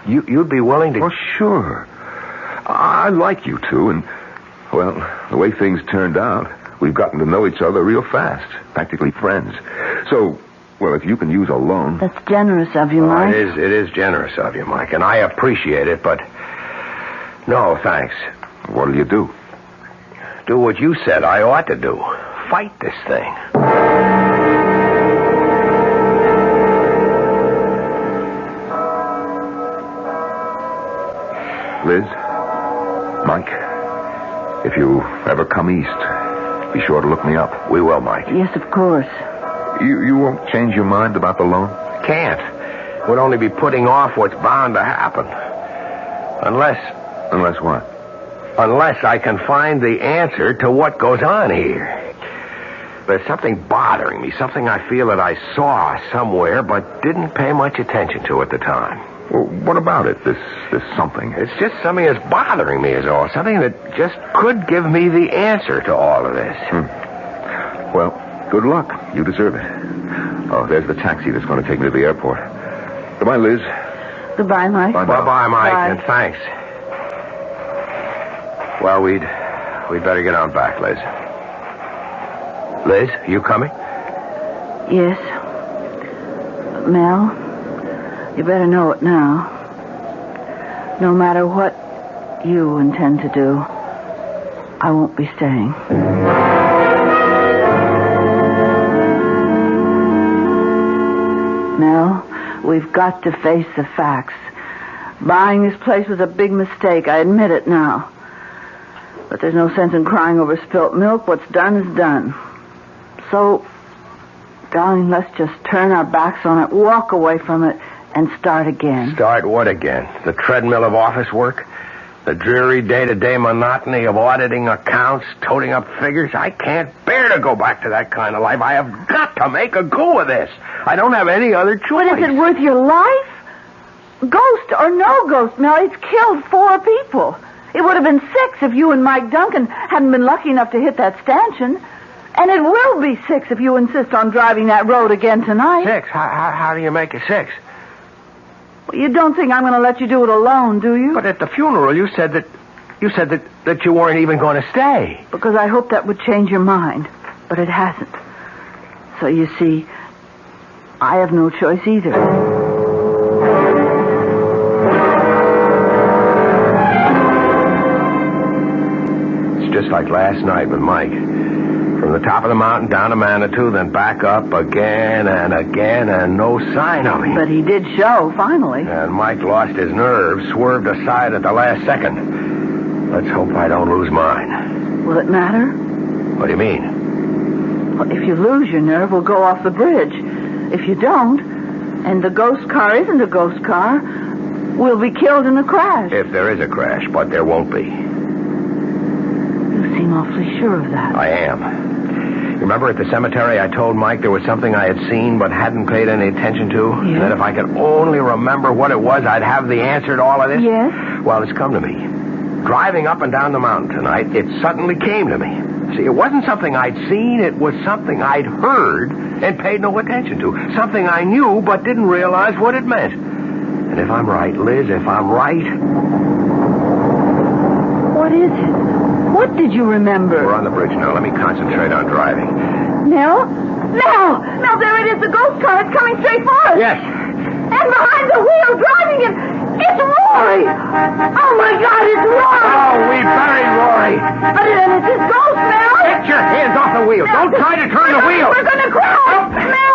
You'd be willing to... Oh, sure. I like you two, and, well, the way things turned out, we've gotten to know each other real fast. Practically friends. So... well, if you can use a loan... That's generous of you, Mike. It is generous of you, Mike, and I appreciate it, but... no, thanks. What'll you do? Do what you said I ought to do. Fight this thing. Liz, Mike, if you ever come east, be sure to look me up. We will, Mike. Yes, of course. You won't change your mind about the loan? Can't. Would only be putting off what's bound to happen. Unless Unless what? Unless I can find the answer to what goes on here. There's something bothering me, something I feel that I saw somewhere but didn't pay much attention to at the time. Well, what about it, this something? It's just something that's bothering me is all. Something that just could give me the answer to all of this. Well, good luck. You deserve it. Oh, there's the taxi that's going to take me to the airport. Goodbye, Liz. Goodbye, Mike. Bye-bye, Mike, Bye. and thanks. Well, we'd better get on back, Liz. Liz, you coming? Yes. Mel, you better know it now. No matter what you intend to do, I won't be staying. Mel, we've got to face the facts. Buying this place was a big mistake. I admit it now. But there's no sense in crying over spilt milk. What's done is done. So, darling, let's just turn our backs on it, walk away from it, and start again. Start what again? The treadmill of office work? The dreary day-to-day monotony of auditing accounts, toting up figures? I can't bear to go back to that kind of life. I have got to make a go of this. I don't have any other choice. But is it worth your life? Ghost or no ghost, Mel, it's killed 4 people. It would have been 6 if you and Mike Duncan hadn't been lucky enough to hit that stanchion. And it will be 6 if you insist on driving that road again tonight. 6? How do you make it 6? Well, you don't think I'm going to let you do it alone, do you? But at the funeral, you said that you weren't even going to stay. Because I hoped that would change your mind. But it hasn't. So you see, I have no choice either. It's just like last night with Mike. From the top of the mountain down to Manitou, then back up again and again, and no sign of him. But he did show, finally. And Mike lost his nerve, swerved aside at the last second. Let's hope I don't lose mine. Will it matter? What do you mean? Well, if you lose your nerve, we'll go off the bridge. If you don't, and the ghost car isn't a ghost car, we'll be killed in the crash. If there is a crash, but there won't be. You seem awfully sure of that. I am. Remember at the cemetery I told Mike there was something I had seen but hadn't paid any attention to? Yes. And that if I could only remember what it was, I'd have the answer to all of this? Yes. Well, it's come to me. Driving up and down the mountain tonight, it suddenly came to me. See, it wasn't something I'd seen. It was something I'd heard and paid no attention to. Something I knew but didn't realize what it meant. And if I'm right, Liz, if I'm right... What is it? What did you remember? We're on the bridge now. Let me concentrate on driving. Mel? Mel, there it is, the ghost car. It's coming straight for us. Yes. And behind the wheel, driving it, it's Rory. Oh, my God, it's Rory. Oh, we buried Rory. But it's his ghost, Mel. Get your hands off the wheel. Don't try to turn the wheel. We're going to crash. Mel.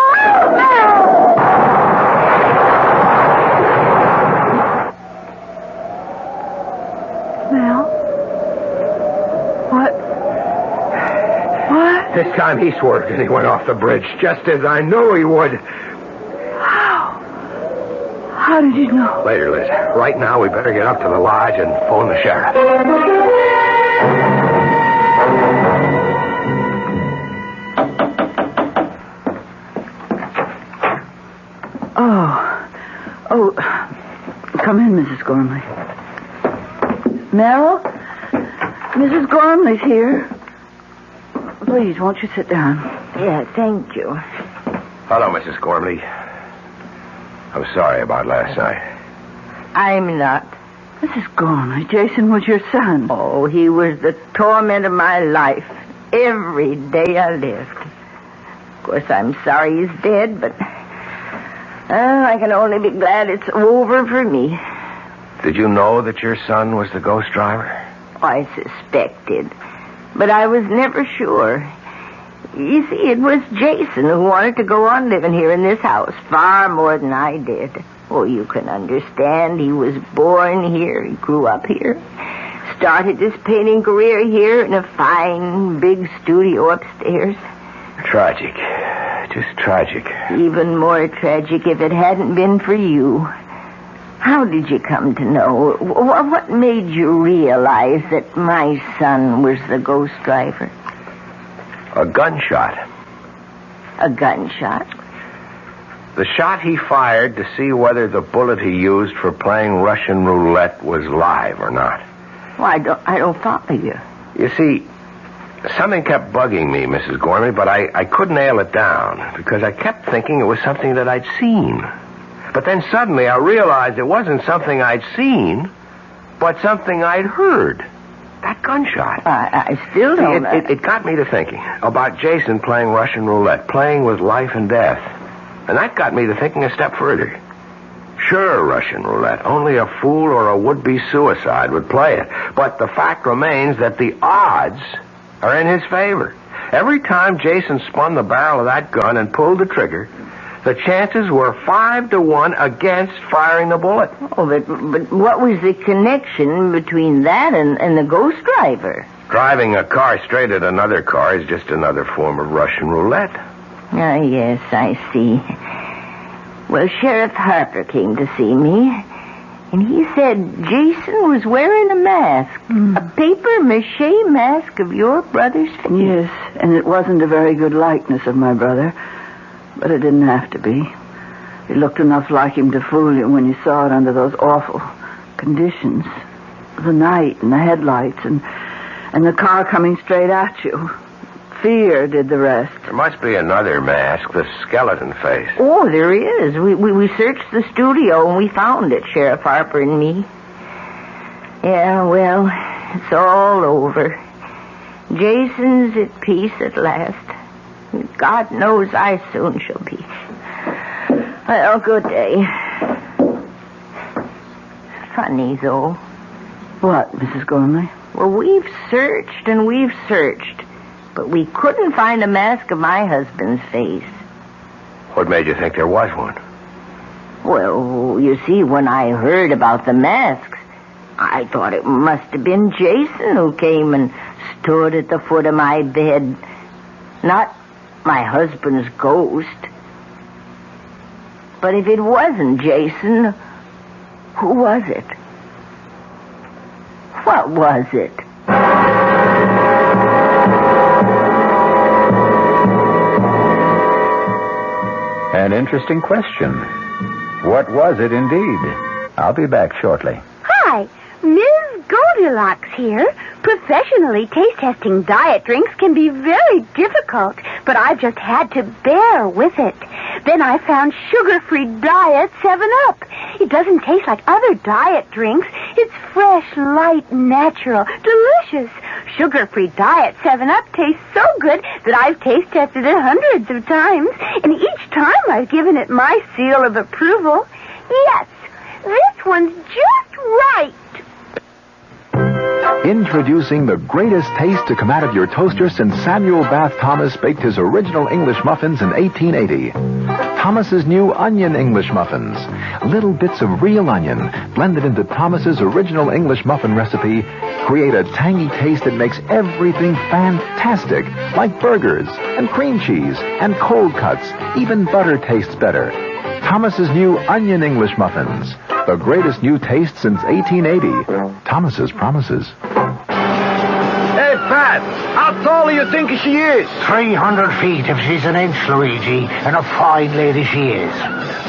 This time he swerved and he went off the bridge, just as I knew he would. How did you know? Later, Liz. Right now, we better get up to the lodge and phone the sheriff. Oh, come in, Mrs. Gormley. Mel? Mrs. Gormley's here. Please, won't you sit down? Yeah, thank you. Hello, Mrs. Gormley. I'm sorry about last night. I'm not. Mrs. Gormley, Jason was your son. Oh, he was the torment of my life. Every day I lived. Of course, I'm sorry he's dead, but I can only be glad it's over for me. Did you know that your son was the ghost driver? I suspected, but I was never sure. You see, it was Jason who wanted to go on living here in this house far more than I did. Oh, you can understand. He was born here. He grew up here. Started his painting career here in a fine, big studio upstairs. Tragic. Just tragic. Even more tragic if it hadn't been for you. How did you come to know? What made you realize that my son was the ghost driver? A gunshot. A gunshot? The shot he fired to see whether the bullet he used for playing Russian roulette was live or not. Well, I don't follow you. You see, something kept bugging me, Mrs. Gormley, but I couldn't nail it down because I kept thinking it was something that I'd seen. But then suddenly I realized it wasn't something I'd seen, but something I'd heard. That gunshot. I still don't know. It got me to thinking about Jason playing Russian roulette, playing with life and death. And that got me to thinking a step further. Sure, Russian roulette. Only a fool or a would-be suicide would play it. But the fact remains that the odds are in his favor. Every time Jason spun the barrel of that gun and pulled the trigger, the chances were 5-1 against firing the bullet. Oh, but what was the connection between that and the ghost driver? Driving a car straight at another car is just another form of Russian roulette. Ah, yes, I see. Well, Sheriff Harper came to see me, and he said Jason was wearing a mask. A paper mache mask of your brother's face. Yes, and it wasn't a very good likeness of my brother. But it didn't have to be. It looked enough like him to fool you when you saw it under those awful conditions. The night and the headlights and the car coming straight at you. Fear did the rest. There must be another mask, the skeleton face. Oh, there is. We searched the studio and we found it, Sheriff Harper and me. Yeah, well, it's all over. Jason's at peace at last. God knows I soon shall be. Well, good day. Funny, though. What, Mrs. Gormley? Well, we've searched and we've searched, but we couldn't find a mask of my husband's face. What made you think there was one? Well, you see, when I heard about the masks, I thought it must have been Jason who came and stood at the foot of my bed. Not my husband's ghost. But if it wasn't Jason, who was it? What was it? An interesting question. What was it indeed? I'll be back shortly. Hi, Ms. Goldilocks here. Professionally taste-testing diet drinks can be very difficult, but I've just had to bear with it. Then I found sugar-free Diet 7-Up. It doesn't taste like other diet drinks. It's fresh, light, natural, delicious. Sugar-free Diet 7-Up tastes so good that I've taste-tested it hundreds of times, and each time I've given it my seal of approval. Yes, this one's just right. Introducing the greatest taste to come out of your toaster since Samuel Bath Thomas baked his original English muffins in 1880. Thomas's new onion English muffins. Little bits of real onion blended into Thomas's original English muffin recipe create a tangy taste that makes everything fantastic, like burgers and cream cheese and cold cuts. Even butter tastes better. Thomas's new onion English muffins. The greatest new taste since 1880. Thomas's promises. Hey, Pat, how tall do you think she is? 300 feet if she's an inch, Luigi, and a fine lady she is.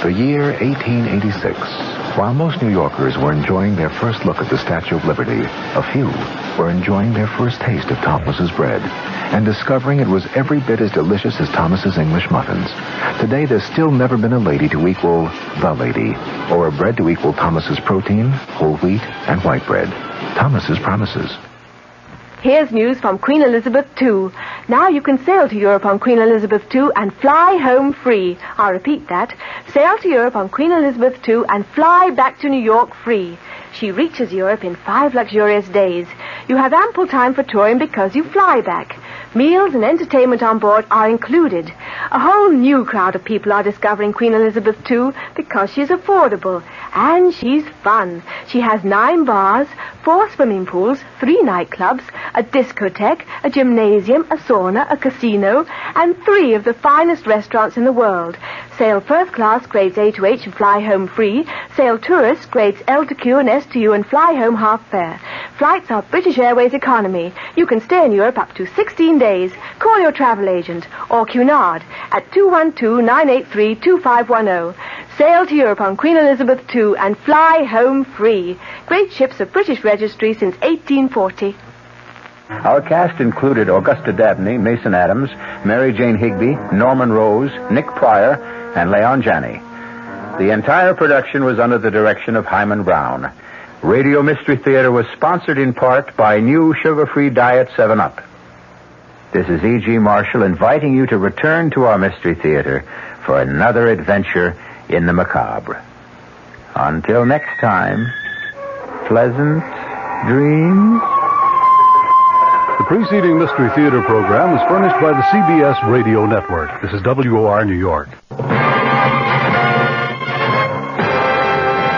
The year 1886. While most New Yorkers were enjoying their first look at the Statue of Liberty, a few were enjoying their first taste of Thomas's bread and discovering it was every bit as delicious as Thomas's English muffins. Today, there's still never been a lady to equal the lady, or a bread to equal Thomas's protein, whole wheat, and white bread. Thomas's promises. Here's news from Queen Elizabeth II. Now you can sail to Europe on Queen Elizabeth II and fly home free. I'll repeat that. Sail to Europe on Queen Elizabeth II and fly back to New York free. She reaches Europe in 5 luxurious days. You have ample time for touring because you fly back. Meals and entertainment on board are included. A whole new crowd of people are discovering Queen Elizabeth II because she's affordable. And she's fun. She has 9 bars, 4 swimming pools, 3 nightclubs, a discotheque, a gymnasium, a sauna, a casino, and 3 of the finest restaurants in the world. Sail first class grades A to H and fly home free. Sail tourist grades L to Q and S to U and fly home half fare. Flights are British Airways economy. You can stay in Europe up to 16 days. Call your travel agent or Cunard at 212-983-2510. Sail to Europe on Queen Elizabeth II and fly home free. Great ships of British registry since 1840. Our cast included Augusta Dabney, Mason Adams, Mary Jane Higby, Norman Rose, Nick Pryor, and Leon Janney. The entire production was under the direction of Hyman Brown. Radio Mystery Theater was sponsored in part by new sugar-free Diet 7-Up. This is E.G. Marshall inviting you to return to our Mystery Theater for another adventure in the macabre. Until next time, pleasant dreams. The preceding Mystery Theater program is furnished by the CBS Radio Network. This is WOR New York.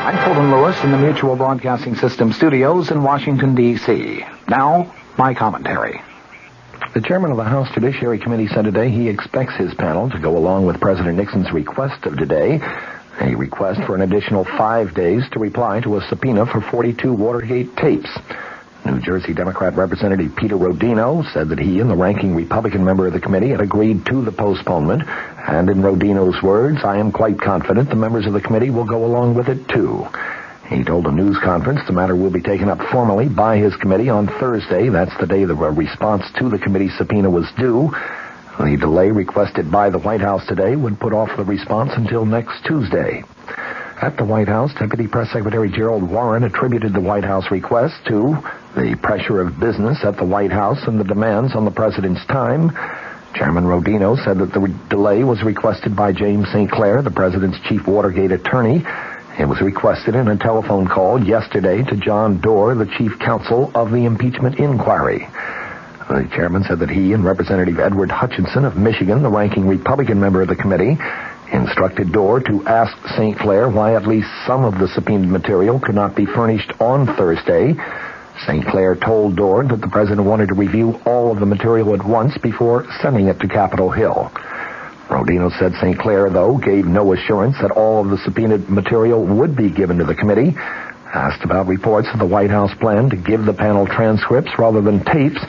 I'm Colin Lewis in the Mutual Broadcasting System studios in Washington, D.C. Now, my commentary. The chairman of the House Judiciary Committee said today he expects his panel to go along with President Nixon's request of today, a request for an additional 5 days to reply to a subpoena for 42 Watergate tapes. New Jersey Democrat Representative Peter Rodino said that he and the ranking Republican member of the committee had agreed to the postponement, and in Rodino's words, I am quite confident the members of the committee will go along with it too. He told a news conference the matter will be taken up formally by his committee on Thursday. That's the day the response to the committee's subpoena was due. The delay requested by the White House today would put off the response until next Tuesday. At the White House, Deputy Press Secretary Gerald Warren attributed the White House request to the pressure of business at the White House and the demands on the president's time. Chairman Rodino said that the delay was requested by James St. Clair, the president's chief Watergate attorney. It was requested in a telephone call yesterday to John Doerr, the chief counsel of the impeachment inquiry. The chairman said that he and Representative Edward Hutchinson of Michigan, the ranking Republican member of the committee, instructed Doerr to ask St. Clair why at least some of the subpoenaed material could not be furnished on Thursday. St. Clair told Doerr that the president wanted to review all of the material at once before sending it to Capitol Hill. Rodino said St. Clair, though, gave no assurance that all of the subpoenaed material would be given to the committee. Asked about reports of the White House plan to give the panel transcripts rather than tapes,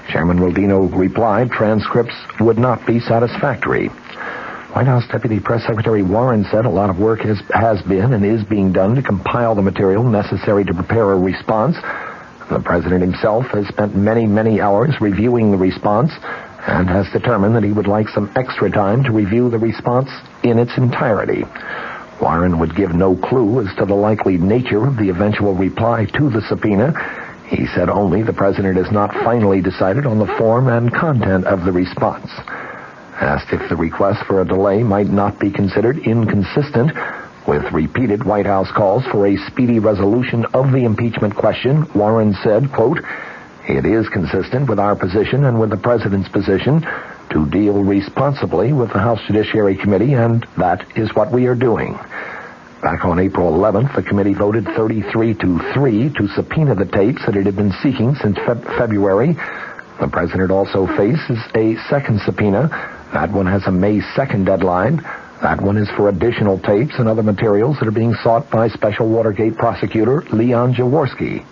Chairman Rodino replied transcripts would not be satisfactory. White House Deputy Press Secretary Warren said a lot of work has been and is being done to compile the material necessary to prepare a response. The president himself has spent many, many hours reviewing the response and has determined that he would like some extra time to review the response in its entirety. Warren would give no clue as to the likely nature of the eventual reply to the subpoena. He said only the president has not finally decided on the form and content of the response. Asked if the request for a delay might not be considered inconsistent with repeated White House calls for a speedy resolution of the impeachment question, Warren said, quote, it is consistent with our position and with the president's position to deal responsibly with the House Judiciary Committee, and that is what we are doing. Back on April 11th, the committee voted 33-3 to subpoena the tapes that it had been seeking since February. The president also faces a second subpoena. That one has a May 2nd deadline. That one is for additional tapes and other materials that are being sought by Special Watergate prosecutor Leon Jaworski.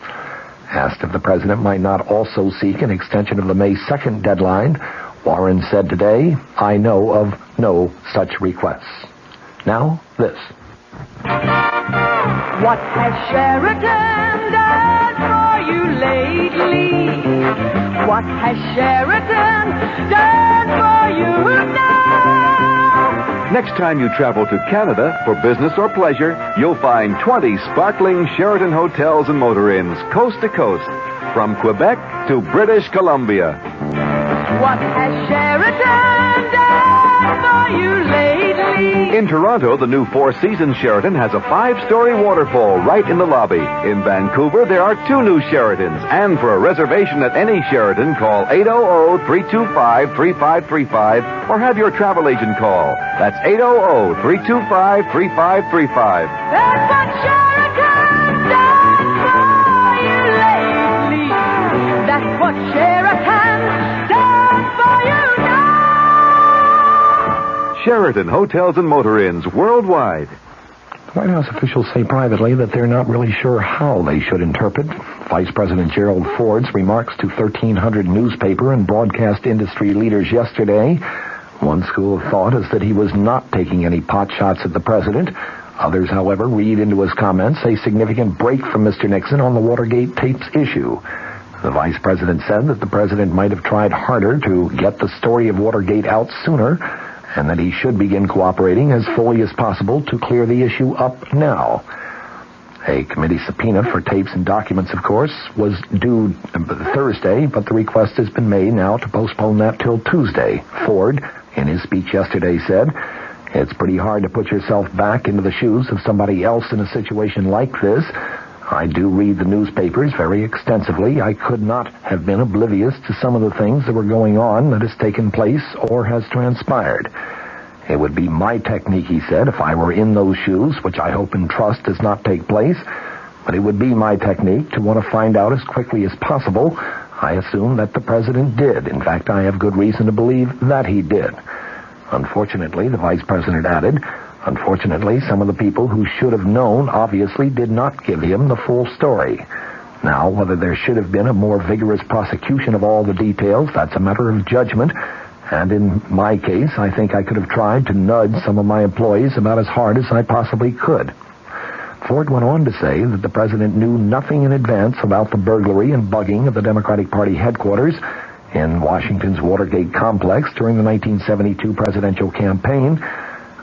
Asked if the president might not also seek an extension of the May 2nd deadline, Warren said today, I know of no such requests. Now, this. What has Sheridan done for you lately? What has Sheridan done for you now? Next time you travel to Canada for business or pleasure, you'll find 20 sparkling Sheraton hotels and motor inns, coast to coast, from Quebec to British Columbia. What has Sheridan done for you lately? In Toronto, the new Four Seasons Sheraton has a 5-story waterfall right in the lobby. In Vancouver, there are 2 new Sheratons. And for a reservation at any Sheraton, call 800-325-3535 or have your travel agent call. That's 800-325-3535. That's what Sheridan Sheraton Hotels and Motor Inns worldwide. White House officials say privately that they're not really sure how they should interpret Vice President Gerald Ford's remarks to 1,300 newspaper and broadcast industry leaders yesterday. One school of thought is that he was not taking any pot shots at the president. Others, however, read into his comments a significant break from Mr. Nixon on the Watergate tapes issue. The vice president said that the president might have tried harder to get the story of Watergate out sooner, and that he should begin cooperating as fully as possible to clear the issue up now. A committee subpoena for tapes and documents, of course, was due Thursday, but the request has been made now to postpone that till Tuesday. Ford, in his speech yesterday, said, "It's pretty hard to put yourself back into the shoes of somebody else in a situation like this. I do read the newspapers very extensively. I could not have been oblivious to some of the things that were going on that has taken place or has transpired. It would be my technique," he said, "if I were in those shoes, which I hope and trust does not take place, but it would be my technique to want to find out as quickly as possible. I assume that the president did. In fact, I have good reason to believe that he did." Unfortunately, the vice president added, unfortunately, some of the people who should have known obviously did not give him the full story. Now, whether there should have been a more vigorous prosecution of all the details, that's a matter of judgment. And in my case, I think I could have tried to nudge some of my employees about as hard as I possibly could. Ford went on to say that the president knew nothing in advance about the burglary and bugging of the Democratic Party headquarters in Washington's Watergate complex during the 1972 presidential campaign.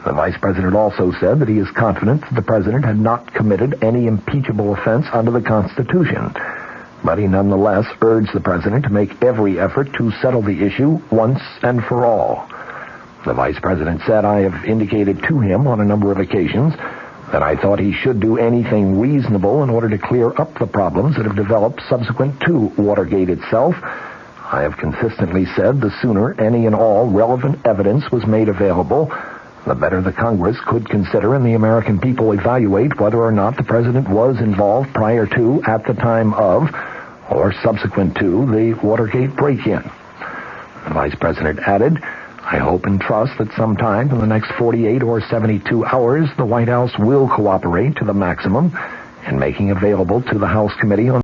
The vice president also said that he is confident that the president had not committed any impeachable offense under the Constitution. But he nonetheless urged the president to make every effort to settle the issue once and for all. The vice president said, "I have indicated to him on a number of occasions that I thought he should do anything reasonable in order to clear up the problems that have developed subsequent to Watergate itself. I have consistently said the sooner any and all relevant evidence was made available, the better the Congress could consider and the American people evaluate whether or not the president was involved prior to, at the time of, or subsequent to the Watergate break-in." The vice president added, "I hope and trust that sometime in the next 48 or 72 hours, the White House will cooperate to the maximum in making available to the House Committee on